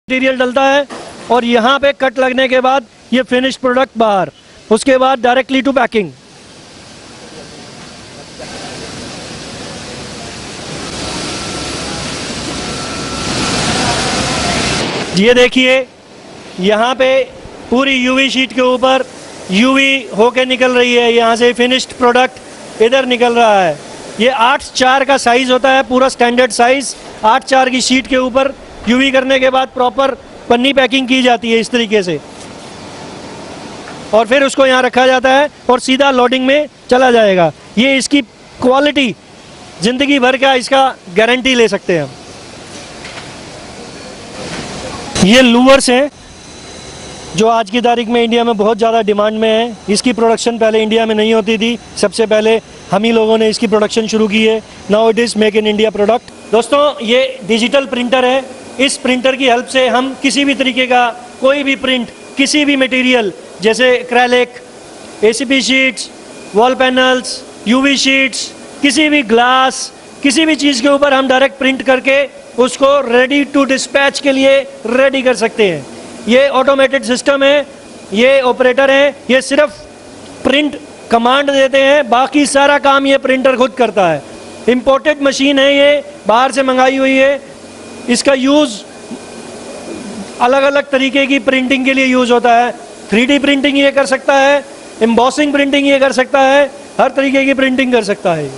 Material डलता है और यहाँ पे कट लगने के बाद ये फिनिश प्रोडक्ट बाहर, उसके बाद डायरेक्टली टू पैकिंग। ये देखिए यहाँ पे पूरी यूवी शीट के ऊपर यूवी होके निकल रही है, यहाँ से फिनिश्ड प्रोडक्ट इधर निकल रहा है। ये 8x4 का साइज होता है, पूरा स्टैंडर्ड साइज। 8x4 की शीट के ऊपर यूवी करने के बाद प्रॉपर पन्नी पैकिंग की जाती है इस तरीके से, और फिर उसको यहाँ रखा जाता है और सीधा लोडिंग में चला जाएगा। ये इसकी क्वालिटी जिंदगी भर का इसका गारंटी ले सकते हैं हम। ये लूवर्स हैं जो आज की तारीख में इंडिया में बहुत ज़्यादा डिमांड में है। इसकी प्रोडक्शन पहले इंडिया में नहीं होती थी, सबसे पहले हम ही लोगों ने इसकी प्रोडक्शन शुरू की है। Now it is make in India product. दोस्तों ये डिजिटल प्रिंटर है। इस प्रिंटर की हेल्प से हम किसी भी तरीके का कोई भी प्रिंट, किसी भी मटेरियल जैसे acrylic, ACP sheets, wall panels, UV sheets, किसी भी ग्लास, किसी भी चीज़ के ऊपर हम डायरेक्ट प्रिंट करके उसको रेडी टू डिस्पैच के लिए रेडी कर सकते हैं। ये ऑटोमेटेड सिस्टम है, ये ऑपरेटर हैं, ये सिर्फ प्रिंट कमांड देते हैं, बाकी सारा काम ये प्रिंटर खुद करता है। इम्पोर्टेड मशीन है, ये बाहर से मंगाई हुई है। इसका यूज़ अलग अलग तरीके की प्रिंटिंग के लिए यूज़ होता है। 3D प्रिंटिंग ये कर सकता है, एम्बॉसिंग प्रिंटिंग ये कर सकता है, हर तरीके की प्रिंटिंग कर सकता है।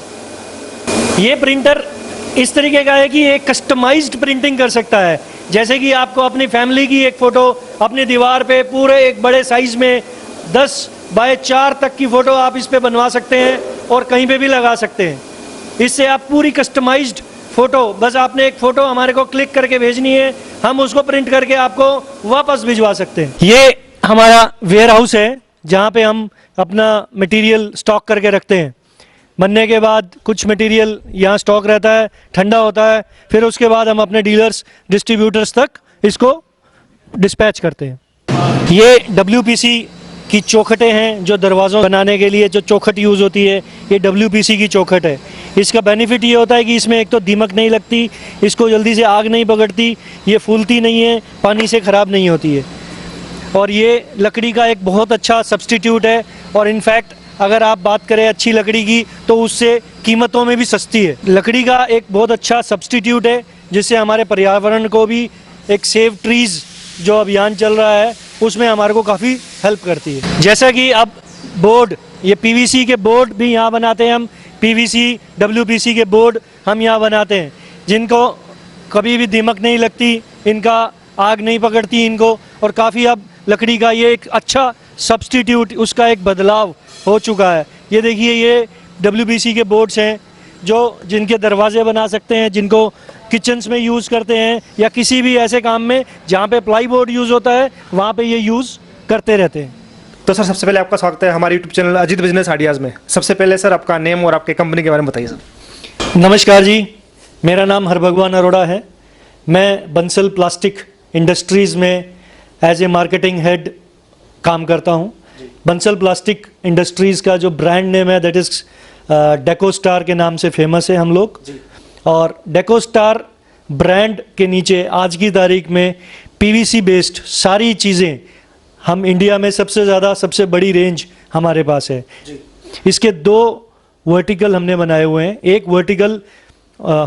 ये प्रिंटर इस तरीके का है कि ये कस्टमाइज्ड प्रिंटिंग कर सकता है। जैसे कि आपको अपनी फैमिली की एक फ़ोटो अपनी दीवार पे पूरे एक बड़े साइज़ में 10x4 तक की फ़ोटो आप इस पे बनवा सकते हैं और कहीं पे भी लगा सकते हैं। इससे आप पूरी कस्टमाइज्ड फ़ोटो, बस आपने एक फ़ोटो हमारे को क्लिक करके भेजनी है, हम उसको प्रिंट करके आपको वापस भिजवा सकते हैं। ये हमारा वेयर हाउस है जहाँ पे हम अपना मटेरियल स्टॉक करके रखते हैं। बनने के बाद कुछ मटेरियल यहाँ स्टॉक रहता है, ठंडा होता है, फिर उसके बाद हम अपने डीलर्स, डिस्ट्रीब्यूटर्स तक इसको डिस्पैच करते हैं। ये WPC की चौखटें हैं जो दरवाज़ों बनाने के लिए जो चौखट यूज़ होती है, ये WPC की चौखट है। इसका बेनिफिट ये होता है कि इसमें एक तो दीमक नहीं लगती, इसको जल्दी से आग नहीं पकड़ती, ये फूलती नहीं है, पानी से ख़राब नहीं होती है, और ये लकड़ी का एक बहुत अच्छा सब्स्टिट्यूट है। और इनफैक्ट अगर आप बात करें अच्छी लकड़ी की तो उससे कीमतों में भी सस्ती है। लकड़ी का एक बहुत अच्छा सब्स्टिट्यूट है जिससे हमारे पर्यावरण को भी एक सेव ट्रीज़ जो अभियान चल रहा है उसमें हमारे को काफ़ी हेल्प करती है। जैसा कि अब बोर्ड, ये PVC के बोर्ड भी यहाँ बनाते हैं हम, PVC WPC के बोर्ड हम यहाँ बनाते हैं जिनको कभी भी दीमक नहीं लगती, इनका आग नहीं पकड़ती इनको, और काफ़ी अब लकड़ी का ये एक अच्छा सब्स्टिट्यूट, उसका एक बदलाव हो चुका है। ये देखिए ये WPC के बोर्ड्स हैं जो जिनके दरवाजे बना सकते हैं, जिनको किचन्स में यूज़ करते हैं या किसी भी ऐसे काम में जहाँ पे प्लाई बोर्ड यूज़ होता है वहाँ पे ये यूज़ करते रहते हैं। तो सर सबसे पहले आपका स्वागत है हमारे YouTube channel Ajit business ideas में। सबसे पहले सर आपका नेम और आपके कंपनी के बारे में बताइए सर। नमस्कार जी, मेरा नाम हरभगवान अरोड़ा है। मैं बंसल प्लास्टिक इंडस्ट्रीज़ में एज ए मार्केटिंग हेड काम करता हूँ। बंसल प्लास्टिक इंडस्ट्रीज़ का जो ब्रांड नेम है दैट इज़ डेकोस्टार के नाम से फेमस है हम लोग, और डेकोस्टार ब्रांड के नीचे आज की तारीख में PVC बेस्ड सारी चीज़ें हम इंडिया में सबसे ज़्यादा, सबसे बड़ी रेंज हमारे पास है। इसके 2 वर्टिकल हमने बनाए हुए हैं। एक वर्टिकल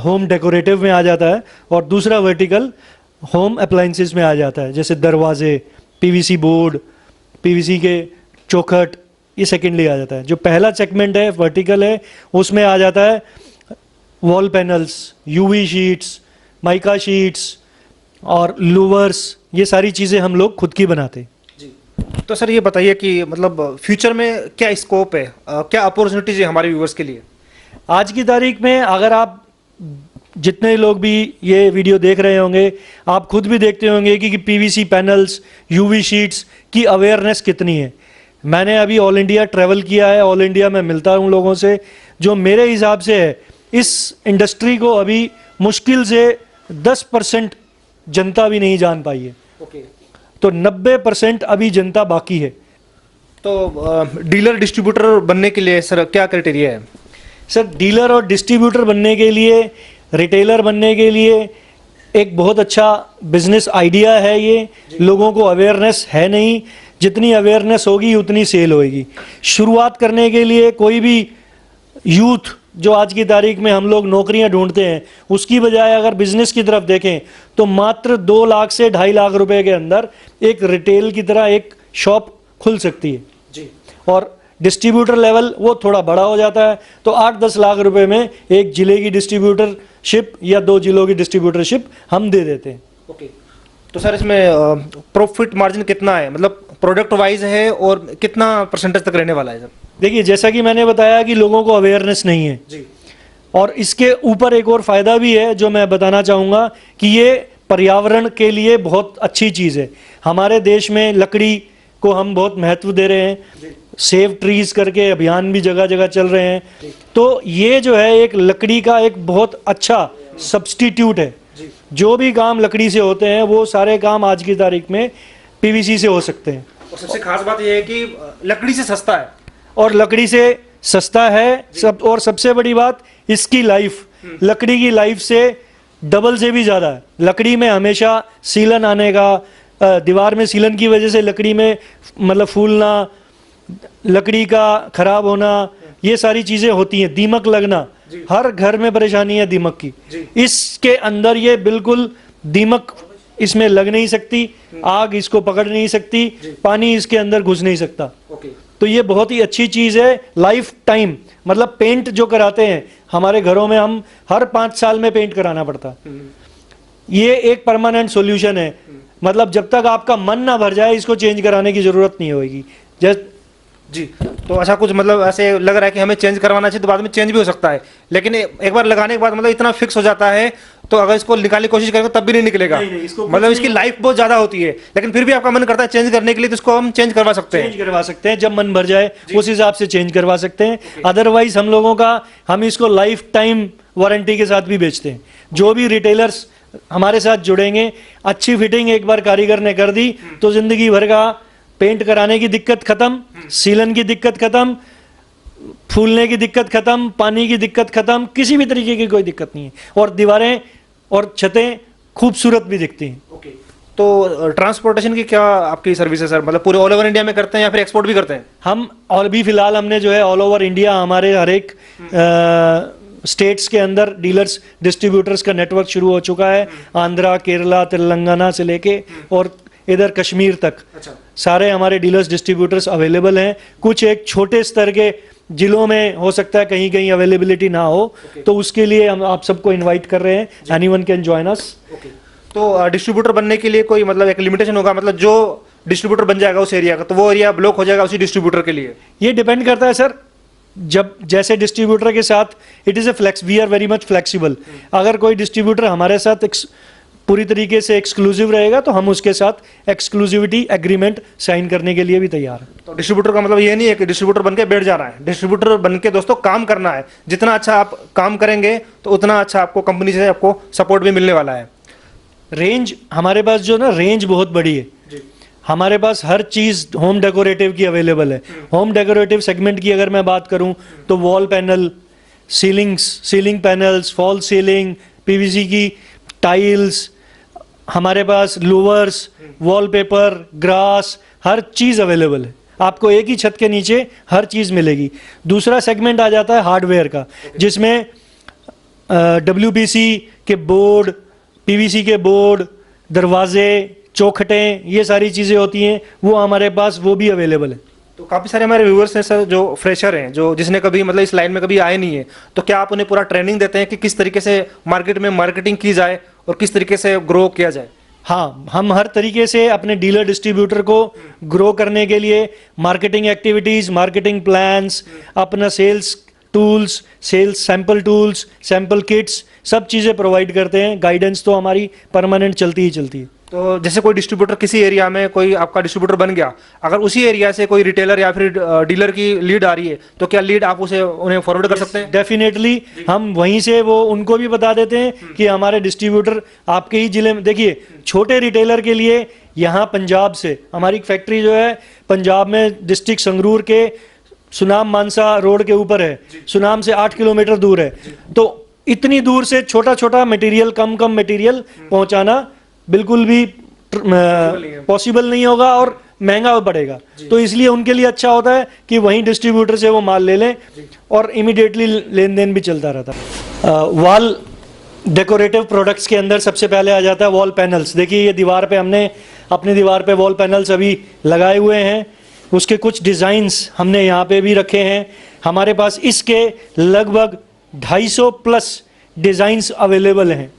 होम डेकोरेटिव में आ जाता है और दूसरा वर्टिकल होम अप्लाइंसेस में आ जाता है, जैसे दरवाजे, PVC बोर्ड, PVC के चौखट, ये सेकेंडली आ जाता है। जो पहला सेगमेंट है वर्टिकल है, उसमें आ जाता है wall panels, UV sheets, mica sheets और लूवर्स, ये सारी चीज़ें हम लोग खुद की बनाते हैं। तो सर ये बताइए कि मतलब फ्यूचर में क्या स्कोप है, क्या अपॉर्चुनिटीज़ है हमारे व्यूवर्स के लिए? आज की तारीख में अगर आप जितने लोग भी ये वीडियो देख रहे होंगे, आप खुद भी देखते होंगे कि PVC पैनल्स, UV शीट्स की अवेयरनेस कितनी है। मैंने अभी ऑल इंडिया ट्रैवल किया है, ऑल इंडिया में मिलता हूँ लोगों से, जो मेरे हिसाब से है इस इंडस्ट्री को अभी मुश्किल से 10% जनता भी नहीं जान पाई है। तो 90% अभी जनता बाकी है। तो डीलर डिस्ट्रीब्यूटर बनने के लिए सर क्या क्राइटेरिया है? सर डीलर और डिस्ट्रीब्यूटर बनने के लिए, रिटेलर बनने के लिए एक बहुत अच्छा बिजनेस आइडिया है ये। लोगों को अवेयरनेस है नहीं, जितनी अवेयरनेस होगी उतनी सेल होगी। शुरुआत करने के लिए कोई भी यूथ जो आज की तारीख में हम लोग नौकरियां ढूंढते हैं, उसकी बजाय अगर बिजनेस की तरफ देखें तो मात्र 2 लाख से 2.5 लाख रुपए के अंदर एक रिटेल की तरह एक शॉप खुल सकती है जी। और डिस्ट्रीब्यूटर लेवल वो थोड़ा बड़ा हो जाता है, तो 8-10 लाख रुपए में एक जिले की डिस्ट्रीब्यूटरशिप या 2 जिलों की डिस्ट्रीब्यूटरशिप हम दे देते हैं। ओके, तो सर इसमें प्रॉफिट मार्जिन कितना है, मतलब प्रोडक्ट वाइज है और कितना परसेंटेज तक रहने वाला है सर? देखिए, जैसा कि मैंने बताया कि लोगों को अवेयरनेस नहीं है जी। और इसके ऊपर एक और फायदा भी है जो मैं बताना चाहूँगा कि ये पर्यावरण के लिए बहुत अच्छी चीज़ है। हमारे देश में लकड़ी को हम बहुत महत्व दे रहे हैं, सेव ट्रीज करके अभियान भी जगह जगह चल रहे हैं। तो ये जो है एक लकड़ी का एक बहुत अच्छा सब्स्टिट्यूट है। जो भी काम लकड़ी से होते हैं वो सारे काम आज की तारीख में पीवीसी से हो सकते हैं। और सबसे खास बात यह है कि लकड़ी से सस्ता है और लकड़ी से सस्ता है सब, और सबसे बड़ी बात इसकी लाइफ, लकड़ी की लाइफ से डबल से भी ज़्यादा है। लकड़ी में हमेशा सीलन आने का, दीवार में सीलन की वजह से लकड़ी में मतलब फूलना, लकड़ी का खराब होना, ये सारी चीज़ें होती हैं। दीमक लगना, हर घर में परेशानी है दीमक की। इसके अंदर ये बिल्कुल दीमक इसमें लग नहीं सकती, आग इसको पकड़ नहीं सकती, पानी इसके अंदर घुस नहीं सकता। तो ये बहुत ही अच्छी चीज़ है। लाइफ टाइम मतलब पेंट जो कराते हैं हमारे घरों में, हम हर 5 साल में पेंट कराना पड़ता। ये एक परमानेंट सॉल्यूशन है, मतलब जब तक आपका मन ना भर जाए इसको चेंज कराने की जरूरत नहीं होगी। जी। तो अच्छा, कुछ मतलब ऐसे लग रहा है कि हमें चेंज करवाना चाहिए तो बाद में चेंज भी हो सकता है, लेकिन एक बार लगाने के बाद मतलब इतना फिक्स हो जाता है तो अगर इसको निकालने की कोशिश करेंगे तब भी नहीं निकलेगा। मतलब इसकी लाइफ बहुत ज्यादा होती है, लेकिन फिर भी आपका मन करता है चेंज करने के लिए, तो इसको हम चेंज करवा सकते हैं। चेंज करवा सकते हैं, जब मन भर जाए उस हिसाब से चेंज करवा सकते हैं। अदरवाइज हम इसको लाइफ टाइम वारंटी के साथ भी बेचते हैं। जो भी रिटेलर्स हमारे साथ जुड़ेंगे, अच्छी फिटिंग एक बार कारीगर ने कर दी तो जिंदगी भर का पेंट कराने की दिक्कत खत्म, सीलन की दिक्कत खत्म, फूलने की दिक्कत खत्म, पानी की दिक्कत खत्म, किसी भी तरीके की कोई दिक्कत नहीं है। और दीवारें और छतें खूबसूरत भी दिखती हैं। तो ट्रांसपोर्टेशन की क्या आपकी सर्विस है सर, मतलब पूरे ऑल ओवर इंडिया में करते हैं या फिर एक्सपोर्ट भी करते हैं? हम और भी फिलहाल हमने जो है ऑल ओवर इंडिया, हमारे हर एक स्टेट्स के अंदर डीलर्स डिस्ट्रीब्यूटर्स का नेटवर्क शुरू हो चुका है। आंध्रा, केरला, तेलंगाना से लेके और इधर कश्मीर तक सारे हमारे डीलर्स डिस्ट्रीब्यूटर्स अवेलेबल हैं। कुछ एक छोटे स्तर के जिलों में हो सकता है कहीं कहीं अवेलेबिलिटी ना हो, तो उसके लिए हम आप सबको इनवाइट कर रहे हैं। Anyone can join us. तो डिस्ट्रीब्यूटर बनने के लिए कोई मतलब एक लिमिटेशन होगा, मतलब जो डिस्ट्रीब्यूटर बन जाएगा उस एरिया का तो वो एरिया ब्लॉक हो जाएगा उसी डिस्ट्रीब्यूटर के लिए? ये डिपेंड करता है सर, जब जैसे डिस्ट्रीब्यूटर के साथ it is a flex, we are very much flexible. अगर कोई डिस्ट्रीब्यूटर हमारे साथ पूरी तरीके से एक्सक्लूसिव रहेगा तो हम उसके साथ एक्सक्लूसिविटी एग्रीमेंट साइन करने के लिए भी तैयार हैं। तो डिस्ट्रीब्यूटर का मतलब ये नहीं है कि डिस्ट्रीब्यूटर बन के बैठ जा रहा है। डिस्ट्रीब्यूटर बन के दोस्तों काम करना है। जितना अच्छा आप काम करेंगे तो उतना अच्छा आपको कंपनी से आपको सपोर्ट भी मिलने वाला है। रेंज हमारे पास जो ना, रेंज बहुत बड़ी है। हमारे पास हर चीज़ होम डेकोरेटिव की अवेलेबल है। होम डेकोरेटिव सेगमेंट की अगर मैं बात करूं तो wall panel, ceiling panels, fall ceiling, PVC की टाइल्स, हमारे पास लूवर्स, वॉलपेपर, ग्रास, हर चीज़ अवेलेबल है। आपको एक ही छत के नीचे हर चीज़ मिलेगी। दूसरा सेगमेंट आ जाता है हार्डवेयर का, जिसमें WPC के बोर्ड, PVC के बोर्ड, दरवाजे, चौखटें, ये सारी चीज़ें होती हैं, वो हमारे पास वो भी अवेलेबल है। तो काफ़ी सारे हमारे व्यूअर्स हैं सर जो फ्रेशर हैं, जो जिसने कभी मतलब इस लाइन में कभी आए नहीं है, तो क्या आप उन्हें पूरा ट्रेनिंग देते हैं कि किस तरीके से मार्केट में मार्केटिंग की जाए और किस तरीके से ग्रो किया जाए? हाँ, हम हर तरीके से अपने डीलर डिस्ट्रीब्यूटर को ग्रो करने के लिए मार्केटिंग एक्टिविटीज़, मार्केटिंग प्लान्स, अपना sales tools, sales sample tools, sample kits, सब चीज़ें प्रोवाइड करते हैं। गाइडेंस तो हमारी परमानेंट चलती ही चलती है। तो जैसे कोई डिस्ट्रीब्यूटर किसी एरिया में कोई आपका डिस्ट्रीब्यूटर बन गया, अगर उसी एरिया से कोई रिटेलर या फिर डीलर की लीड आ रही है तो क्या लीड आप उसे उन्हें फॉरवर्ड कर सकते हैं? डेफिनेटली हम वहीं से वो उनको भी बता देते हैं कि हमारे डिस्ट्रीब्यूटर आपके ही जिले में। देखिए, छोटे रिटेलर के लिए यहाँ पंजाब से हमारी फैक्ट्री जो है पंजाब में डिस्ट्रिक्ट संगरूर के सुनाम मानसा रोड के ऊपर है। सुनाम से 8 किलोमीटर दूर है। तो इतनी दूर से छोटा छोटा मटेरियल, कम मटेरियल पहुंचाना बिल्कुल भी पॉसिबल नहीं होगा और महंगा पड़ेगा। तो इसलिए उनके लिए अच्छा होता है कि वहीं डिस्ट्रीब्यूटर से वो माल ले लें और इमीडिएटली लेन देन भी चलता रहता है। वॉल डेकोरेटिव प्रोडक्ट्स के अंदर सबसे पहले आ जाता है वॉल पैनल्स। देखिए ये दीवार पे हमने अपनी दीवार पे वॉल पैनल्स अभी लगाए हुए हैं, उसके कुछ डिज़ाइंस हमने यहाँ पे भी रखे हैं। हमारे पास इसके लगभग 250 प्लस डिज़ाइंस अवेलेबल हैं।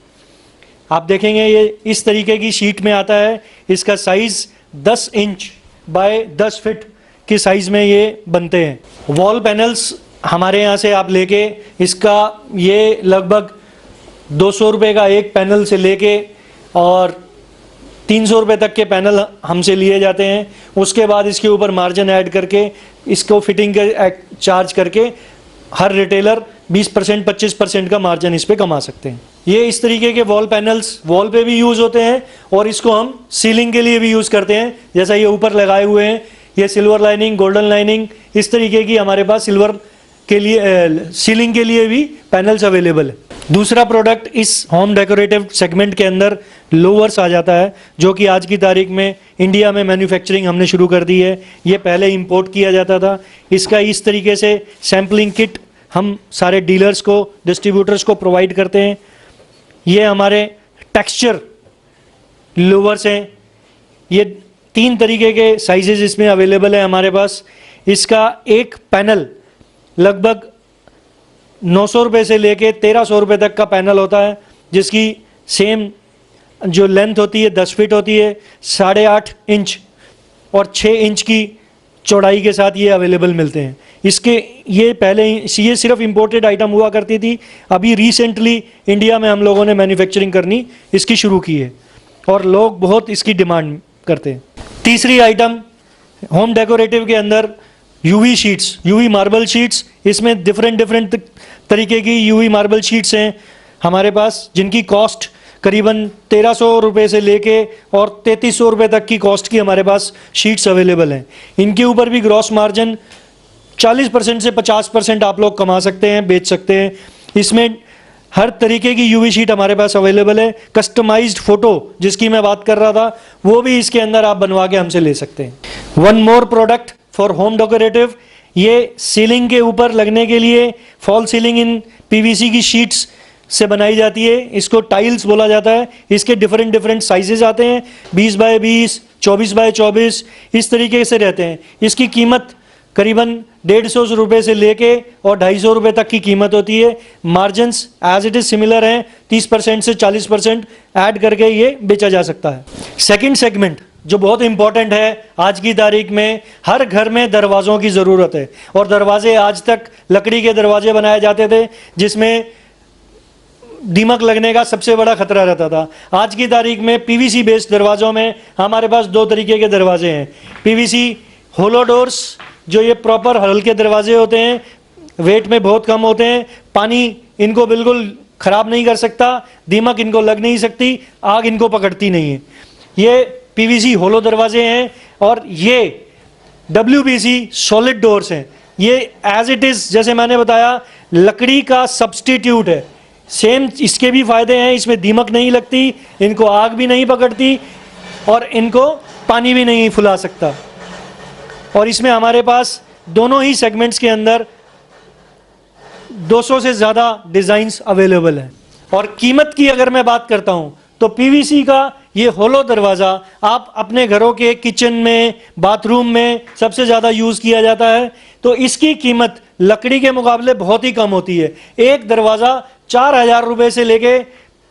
आप देखेंगे ये इस तरीके की शीट में आता है, इसका साइज़ 10 इंच बाय 10 फीट की साइज़ में ये बनते हैं। वॉल पैनल्स हमारे यहाँ से आप लेके इसका ये लगभग 200 रुपये का एक पैनल से लेके और 300 रुपये तक के पैनल हमसे लिए जाते हैं। उसके बाद इसके ऊपर मार्जिन ऐड करके इसको फिटिंग के चार्ज करके हर रिटेलर 20% 25% का मार्जिन इस पे कमा सकते हैं। ये इस तरीके के वॉल पैनल्स वॉल पे भी यूज़ होते हैं और इसको हम सीलिंग के लिए भी यूज़ करते हैं। जैसा ये ऊपर लगाए हुए हैं, ये सिल्वर लाइनिंग, गोल्डन लाइनिंग, इस तरीके की हमारे पास सिल्वर के लिए सीलिंग के लिए भी पैनल्स अवेलेबल है। दूसरा प्रोडक्ट इस होम डेकोरेटिव सेगमेंट के अंदर लोअर्स आ जाता है, जो कि आज की तारीख में इंडिया में मैन्युफैक्चरिंग हमने शुरू कर दी है। ये पहले इंपोर्ट किया जाता था। इसका इस तरीके से सैम्पलिंग किट हम सारे डीलर्स को, डिस्ट्रीब्यूटर्स को प्रोवाइड करते हैं। ये हमारे टेक्सचर लोअर्स हैं। ये 3 तरीके के साइजेस इसमें अवेलेबल है हमारे पास। इसका एक पैनल लगभग 900 रुपये से लेके 1300 रुपये तक का पैनल होता है, जिसकी सेम जो लेंथ होती है 10 फीट होती है, 8.5 इंच और 6 इंच की चौड़ाई के साथ ये अवेलेबल मिलते हैं। इसके ये पहले ये सिर्फ इंपोर्टेड आइटम हुआ करती थी, अभी रिसेंटली इंडिया में हम लोगों ने मैन्युफैक्चरिंग करनी इसकी शुरू की है और लोग बहुत इसकी डिमांड करते हैं। तीसरी आइटम होम डेकोरेटिव के अंदर UV sheets, UV marble sheets. इसमें डिफरेंट तरीके की यूवी मार्बल शीट्स हैं हमारे पास, जिनकी कॉस्ट करीबन 1300 रुपये से लेके और 3300 रुपये तक की कॉस्ट की हमारे पास शीट्स अवेलेबल हैं। इनके ऊपर भी ग्रॉस मार्जिन 40% से 50% आप लोग कमा सकते हैं, बेच सकते हैं। इसमें हर तरीके की यूवी शीट हमारे पास अवेलेबल है। कस्टमाइज्ड फोटो जिसकी मैं बात कर रहा था, वो भी इसके अंदर आप बनवा के हमसे ले सकते हैं। One more product for home decorative, ये सीलिंग के ऊपर लगने के लिए फॉल सीलिंग इन पीवीसी की शीट्स से बनाई जाती है। इसको टाइल्स बोला जाता है। इसके डिफरेंट साइजेस आते हैं, 20 बाय 20, 24 बाय 24, इस तरीके से रहते हैं। इसकी कीमत करीबन 150 रुपये से लेके और 250 रुपये तक की कीमत होती है। Margins as it is similar हैं, 30% से 40% ऐड करके ये बेचा जा सकता है। सेकंड सेगमेंट जो बहुत इंपॉर्टेंट है, आज की तारीख में हर घर में दरवाज़ों की ज़रूरत है और दरवाजे आज तक लकड़ी के दरवाजे बनाए जाते थे, जिसमें दीमक लगने का सबसे बड़ा खतरा रहता था। आज की तारीख में पीवीसी बेस्ड दरवाज़ों में हमारे पास 2 तरीके के दरवाजे हैं। पीवीसी होलो डोर्स, जो ये प्रॉपर हल्के दरवाजे होते हैं, वेट में बहुत कम होते हैं, पानी इनको बिल्कुल ख़राब नहीं कर सकता, दीमक इनको लग नहीं सकती, आग इनको पकड़ती नहीं है। ये पीवीसी होलो दरवाजे हैं और ये डब्ल्यूपीसी सॉलिड डोर्स हैं। ये एज इट इज़, जैसे मैंने बताया, लकड़ी का सब्सटीट्यूट है। सेम इसके भी फायदे हैं, इसमें दीमक नहीं लगती, इनको आग भी नहीं पकड़ती और इनको पानी भी नहीं फुला सकता। और इसमें हमारे पास दोनों ही सेगमेंट्स के अंदर 200 से ज़्यादा डिज़ाइंस अवेलेबल हैं। और कीमत की अगर मैं बात करता हूं तो पीवीसी का ये होलो दरवाज़ा आप अपने घरों के किचन में, बाथरूम में सबसे ज़्यादा यूज़ किया जाता है, तो इसकी कीमत लकड़ी के मुकाबले बहुत ही कम होती है। एक दरवाज़ा 4000 रुपये से लेके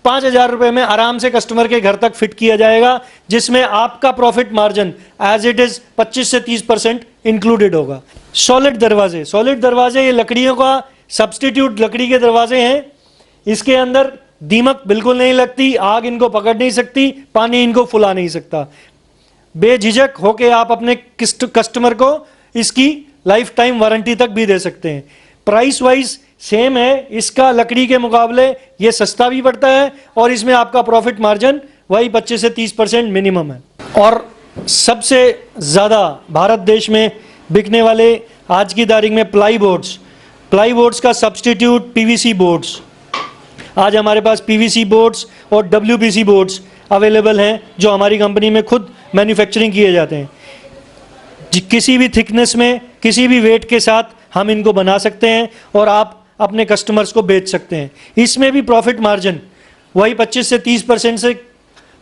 5000 रुपये में आराम से कस्टमर के घर तक फिट किया जाएगा, जिसमें आपका profit margin as it is 25 से 30% इंक्लूडेड होगा। सॉलिड दरवाजे ये लकड़ियों का सब्सटीट्यूट लकड़ी के दरवाजे हैं। इसके अंदर दीमक बिल्कुल नहीं लगती, आग इनको पकड़ नहीं सकती, पानी इनको फुला नहीं सकता। बेझिझक होके आप अपने कस्टमर को इसकी लाइफ टाइम वारंटी तक भी दे सकते हैं। प्राइस वाइज सेम है, इसका लकड़ी के मुकाबले ये सस्ता भी पड़ता है और इसमें आपका प्रॉफिट मार्जिन वही 25 से 30% मिनिमम है। और सबसे ज़्यादा भारत देश में बिकने वाले आज की तारीख में प्लाई बोर्ड्स का सब्सटीट्यूट पीवीसी बोर्ड्स, आज हमारे पास PVC बोर्ड्स और WPC बोर्ड्स अवेलेबल हैं जो हमारी कंपनी में खुद मैन्युफैक्चरिंग किए जाते हैं। किसी भी थिकनेस में, किसी भी वेट के साथ हम इनको बना सकते हैं और आप अपने कस्टमर्स को बेच सकते हैं। इसमें भी प्रॉफिट मार्जिन वही 25 से 30% से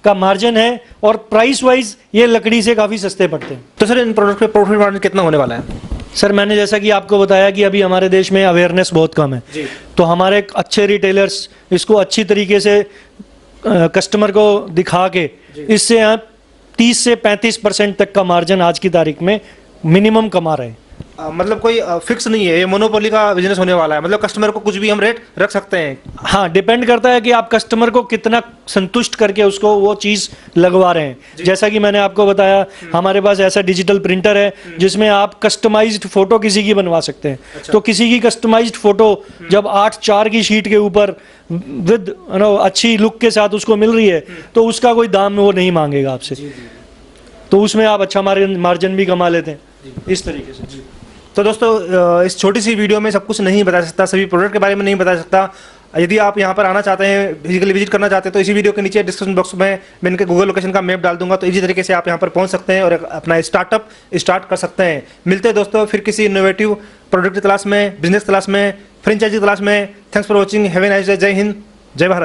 का मार्जिन है और प्राइस वाइज ये लकड़ी से काफ़ी सस्ते पड़ते हैं। तो सर इन प्रोडक्ट पे प्रॉफिट मार्जिन कितना होने वाला है? सर मैंने जैसा कि आपको बताया कि अभी हमारे देश में अवेयरनेस बहुत कम है, तो हमारे अच्छे रिटेलर्स इसको अच्छी तरीके से कस्टमर को दिखा के इससे आप 30 से 35% तक का मार्जिन आज की तारीख में मिनिमम कमा रहे हैं। मतलब कोई फिक्स नहीं है, ये मोनोपोली का बिजनेस होने वाला है, मतलब कस्टमर को कुछ भी हम रेट रख सकते हैं। हाँ, डिपेंड करता है कि आप कस्टमर को कितना संतुष्ट करके उसको वो चीज़ लगवा रहे हैं। जैसा कि मैंने आपको बताया, हमारे पास ऐसा डिजिटल प्रिंटर है जिसमें आप कस्टमाइज्ड फोटो किसी की बनवा सकते हैं। तो किसी की कस्टमाइज्ड फोटो जब 8x4 की शीट के ऊपर विद अच्छी लुक के साथ उसको मिल रही है तो उसका कोई दाम वो नहीं मांगेगा आपसे, तो उसमें आप अच्छा मार्जिन भी कमा लेते हैं इस तरीके से। तो दोस्तों इस छोटी सी वीडियो में सब कुछ नहीं बता सकता, सभी प्रोडक्ट के बारे में नहीं बता सकता। यदि आप यहाँ पर आना चाहते हैं, फिजिकली विजिट करना चाहते हैं, तो इसी वीडियो के नीचे डिस्क्रिप्शन बॉक्स में मैं इनके गूगल लोकेशन का मैप डाल दूंगा, तो इसी तरीके से आप यहाँ पर पहुँच सकते हैं और अपना स्टार्टअप स्टार्ट कर सकते हैं। मिलते हैं दोस्तों फिर किसी इनोवेटिव प्रोडक्ट की तलाश में, बिजनेस तलाश में, फ्रेंचाइजी तलाश में। Thanks for watching, have a nice day. जय हिंद, जय भारत।